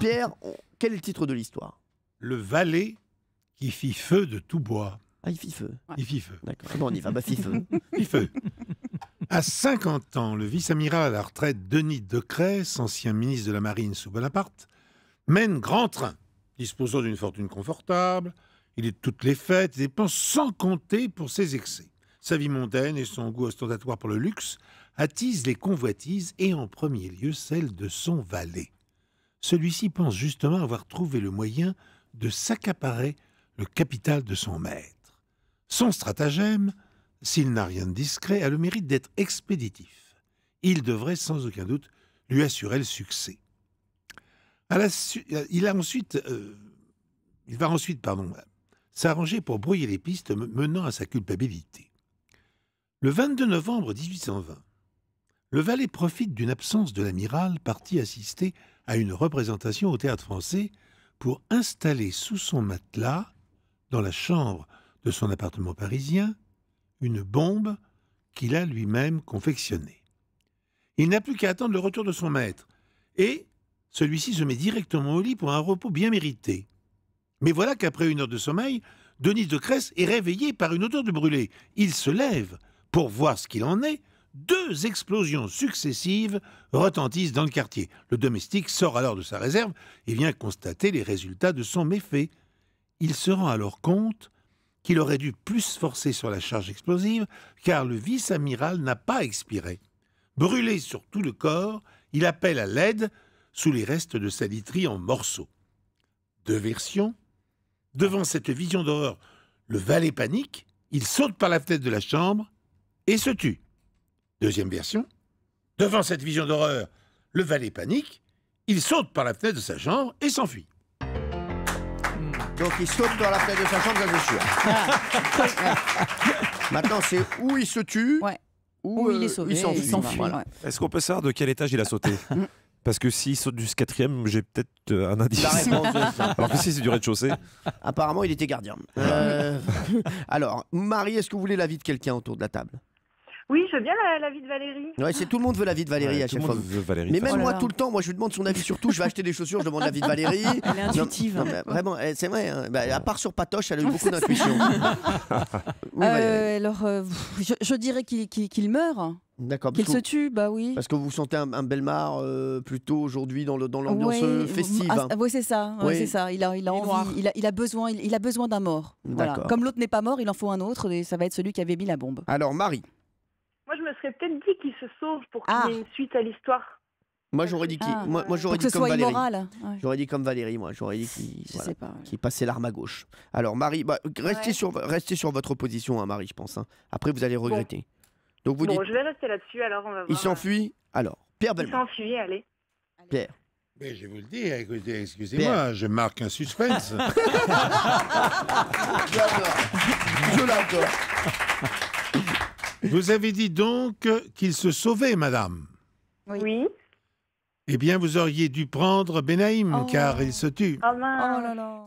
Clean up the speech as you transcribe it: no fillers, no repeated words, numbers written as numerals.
Pierre, quel est le titre de l'histoire? Le valet qui fit feu de tout bois. Ah, il fit feu. Il fit feu. D'accord. Bon, on y va. Bah, fit feu. Fit feu. À 50 ans, le vice-amiral à la retraite Denis Decrès, ancien ministre de la Marine sous Bonaparte, mène grand train, disposant d'une fortune confortable. Il est de toutes les fêtes, dépense sans compter pour ses excès. Sa vie mondaine et son goût ostentatoire pour le luxe attisent les convoitises et en premier lieu celle de son valet. Celui-ci pense justement avoir trouvé le moyen de s'accaparer le capital de son maître. Son stratagème, s'il n'a rien de discret, a le mérite d'être expéditif. Il devrait sans aucun doute lui assurer le succès. Il va ensuite s'arranger pour brouiller les pistes menant à sa culpabilité. Le 22 novembre 1820, le valet profite d'une absence de l'amiral parti assister à une représentation au Théâtre Français pour installer sous son matelas, dans la chambre de son appartement parisien, une bombe qu'il a lui-même confectionnée. Il n'a plus qu'à attendre le retour de son maître, et celui-ci se met directement au lit pour un repos bien mérité. Mais voilà qu'après 1 heure de sommeil, Denis Decrès est réveillé par une odeur de brûlé. Il se lève pour voir ce qu'il en est. 2 explosions successives retentissent dans le quartier. Le domestique sort alors de sa réserve et vient constater les résultats de son méfait. Il se rend alors compte qu'il aurait dû plus forcer sur la charge explosive, car le vice-amiral n'a pas expiré. Brûlé sur tout le corps, il appelle à l'aide sous les restes de sa literie en morceaux. 2 versions. Devant cette vision d'horreur, le valet panique, il saute par la fenêtre de la chambre et se tue. 2e version. Devant cette vision d'horreur, le valet panique, il saute par la fenêtre de sa chambre et s'enfuit. Donc il saute dans la fenêtre de sa chambre, ça c'est sûr. Maintenant, c'est où il se tue, ou il est sauvé, il s'enfuit. Voilà. Est-ce qu'on peut savoir de quel étage il a sauté? Parce que s'il saute du 4e, j'ai peut-être un indice. La réponse est ça. Alors que si c'est du rez-de-chaussée. Apparemment, il était gardien. Alors, Marie, est-ce que vous voulez l'avis de quelqu'un autour de la table? Oui, je veux bien l'avis de Valérie. Ouais, c'est tout le monde veut l'avis de Valérie à chaque fois. Valérie, mais même moi, façon. tout le temps, moi, je lui demande son avis sur tout. Je vais acheter des chaussures, je demande l'avis de Valérie. Elle est intuitive. Non, mais vraiment, c'est vrai. Hein. À part sur Patoche, elle a eu beaucoup d'intuition. Oui, alors, je dirais qu'il meurt. D'accord. Qu'il se tue, bah oui. Parce que vous sentez un Bellemare plutôt aujourd'hui dans l'ambiance festive. Hein. Oui, c'est ça. Oui. C'est ça. Il a envie, il a besoin d'un mort. Voilà. Comme l'autre n'est pas mort, il en faut un autre et ça va être celui qui avait mis la bombe. Alors, Marie. Moi, je me serais peut-être dit qu'il se sauve pour qu'il y ait une suite à l'histoire. Moi, j'aurais dit moi, j'aurais dit que ce comme soit Valérie. immoral. Ouais. J'aurais dit comme Valérie, moi. J'aurais dit qu'il passait l'arme à gauche. Alors, Marie, restez sur votre position, hein, Marie, je pense. Hein. Après, vous allez regretter. Donc, vous dites... je vais rester là-dessus, alors on va voir. Il s'enfuit. Alors, Pierre Bellemare. Il s'enfuit, allez. Pierre. Mais je vais vous le dire, écoutez, excusez-moi, je marque un suspense. Je l'adore. Vous avez dit donc qu'il se sauvait, madame. Oui. Eh bien, vous auriez dû prendre Benaïm, car il se tue. Oh mince. Oh là là.